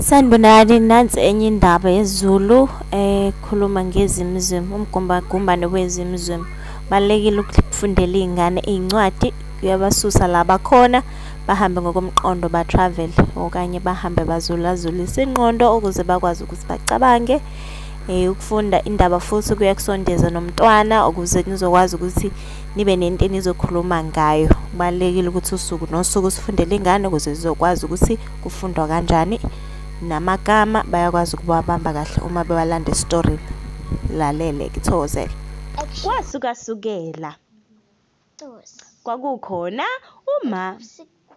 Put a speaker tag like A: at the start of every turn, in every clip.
A: Sanibonani, nansi enye indaba yesiZulu ekhuluma ngezimizimi, umgumbagumbane wezimizimi. Balulekile ukufundela iy'ngane iy'ncwadi, kuyabasusa la bakhona bahambe ngokomqondo ba-travel okanye bahambe bazulazulise ingqondo ukuze bakwazi ukuthi bacabange. Ukufunda indaba futhi kuyakusondeza nomntwana ukuze nizokwazi ukuthi nibe nento enizokhuluma ngayo. Kubalulekile ukuthi usuku nosuku sifundele ingane ukuze zizokwazi ukuthi kufundwa kanjani. Namagama bayakwazi ukubabamba kahle uma bewalanda esitorini. Lalele kithokozele. Kwasukasukela kwakukhona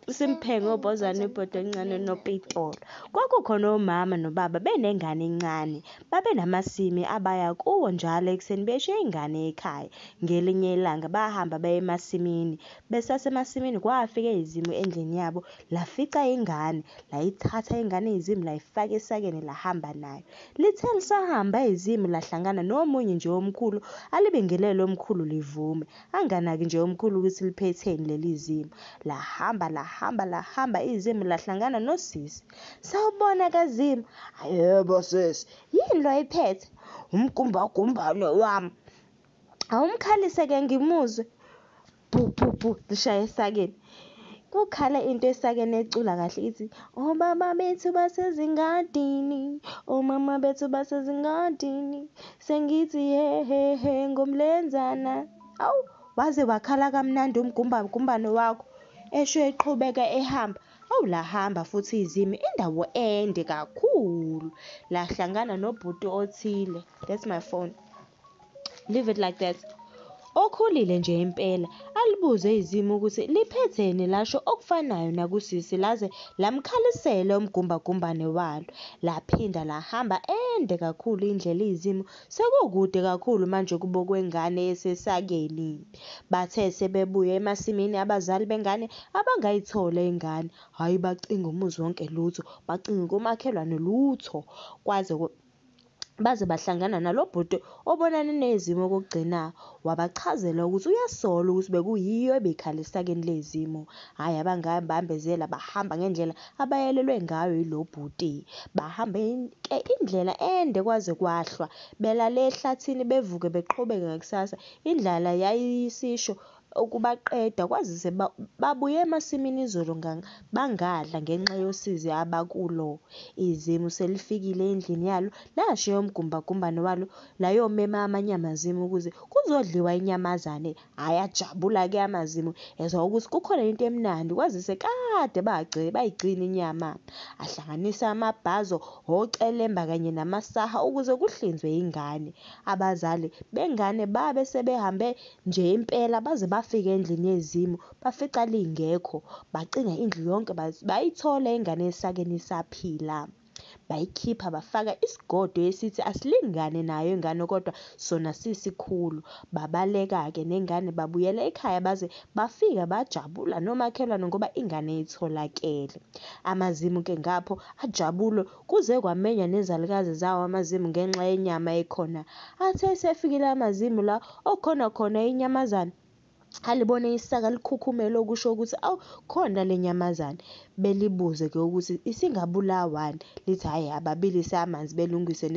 A: uSimphengo Obhozwane ibhodo encane noPitball. Kwakukhona omama nobaba benengane encane. Babenamasimi abaya kuwo njalo ekuseni beshiya ingane ekhaya. Ngelinye ilanga bahamba baye emasimini. Besasemasimini kwafika izimo endlini yabo, lafica ingane, layithatha ingane izimo layifaka esakeni lahamba nayo. Lithe lisahamba izimo lahlangana nomunye nje omkhulu, alibingelele omkhulu livume. Anganaki nje omkhulu ukuthi liphetheni leli zimo. Lahamba izimo lahlangana nosisi. Sawubona kaZimo. Yebo sisi. Yini lo ayiphethe? Umgumbagumbane wami. Awumkhalise ke ngimuzwe. Bhu lishaya esakeni. Kukhala into esakeni ecula kahle ithi, obaba bethu basezingadini, omama bethu basezingadini, sengithi he ngomlenzana. Awu, waze wakhala kamnandi umgumbagumbane wakho. Esho eqhubeka ehamba. Awu, lahamba futhi izimo indawo ende kakhulu. Lahlangana nobhuti othile. That's my phone. Leave it like that. Okhulile nje impela. Alibuze izimo ukuthi liphetheni, lasho okufanayo nakusisi laze lamkhalisela umgumbagumbane walo. Laphinda lahamba ende kakhulu indlela izimo. Sekukude kakhulu manje kubo kwengane esesakeni. Bathe sebebuya emasimini abazali bengane abangayithola ingane. Hayi bacinga umuzi wonke lutho, bacinga kumakhelwane lutho. Baze bahlangana nalo bhuti obonana nezimo okugcina, wabachazela ukuthi uyasola ukuthi bekuyiyo ebekhala esakeni lezimo. Hayi abangane bambezela bahamba ngendlela abayelelwe ngayo yilo bhuti. Bahamba indlela ende kwaze kwahlwa. Belale ehlathini bevuke beqhubeke ngakusasa. Indlala yayisisho ukubaqeda kwazise babuye emasimini izolo bangadla ngenxa yosizi abakulo. Izimo selifikile endlini yalo, lashiya umgumbagumbane walo layomema amanyamazimo ukuze kuzodliwa inyamazane. Ayajabula-ke amazimo ezwa ukuthi kukhona into emnandi kwazise kade bayigcina inyama. Ahlanganisa amabhazo, ocelemba kanye namasaha ukuze kuhlinzwe ingane. Abazali bengane babe sebehambe nje impela baze bafika endlini yezimo bafica lingekho. Bacinga indlu yonke bayithola ingane esakeni isaphila. Bayikhipha bafaka isigodo esithi asilingane nayo ingane kodwa sona sisikhulu. Babaleka-ke nengane babuyela ekhaya baze bafika bajabula nomakhelwane ngoba ingane itholakele. Amazimu-ke ngapho ajabule kuze kwamenya nezalukazi zawo amazimu ngenxa yenyama ekhona. Athe esefikile amazimu la khona inyamazane. Alibone isaka likhukhumele okusho ukuthi awu khona le nyamazane. Belibuze-ke ukuthi isingabulawani. Lithi hhayi ababilise amanzi belungise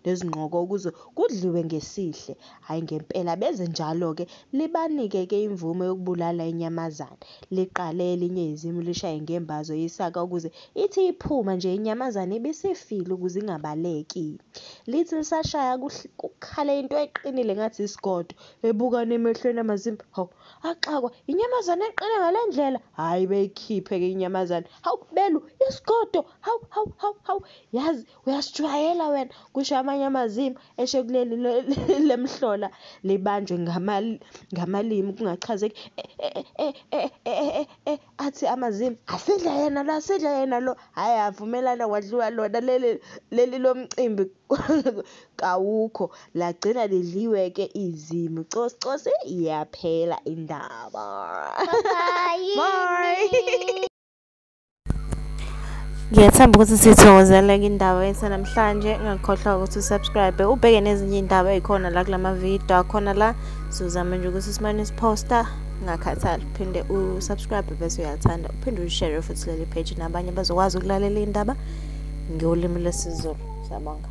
A: nezingqoko ukuze kudliwe ngesihle. Hhayi ngempela beze njalo-ke libanike-ke imvume yokubulala inyamazane. Liqale elinye izimo lishaye ngembazo yisaka ukuze ithi iphuma nje inyamazane ibisifile ukuze ingabaleki. Lithi lisashaya kukhale into eqinile ngathi isigodo. Ebukana emehlweni amazimu. Hawu, axakwa inyamazane eqine ngale ndlela. Hhayi beyikhiphe-ke inyamazane. Hawu belu isigodo. Hawu yazi uyasijwayela wena. Kusho amanye amazimu eshe kuleli lemhlola libanjwe ngamalimi kungachazeki. Athi amazimu asidla yena lo. Hhayi avumelana wadliwa lona leli lomcimbi kawukho. Lagcina lidliwe-ke izimo. Cosi iyaphela indaba. Bye. Ngiyathemba ukuthi sithokozele indaba yethu namhlanje. Ungakhohlwa ukuthi usubscribe, ubheke nezinye indaba ezikhona la kulama video akhona la. Sizama nje ukuthi simane siposta, ungakhathali. Phinde usubscribe bese uyathanda. Uphinde ushare futhi leli page nabanye bazokwazi ukulalela indaba ngolimi lwesiZulu. Siyabonga.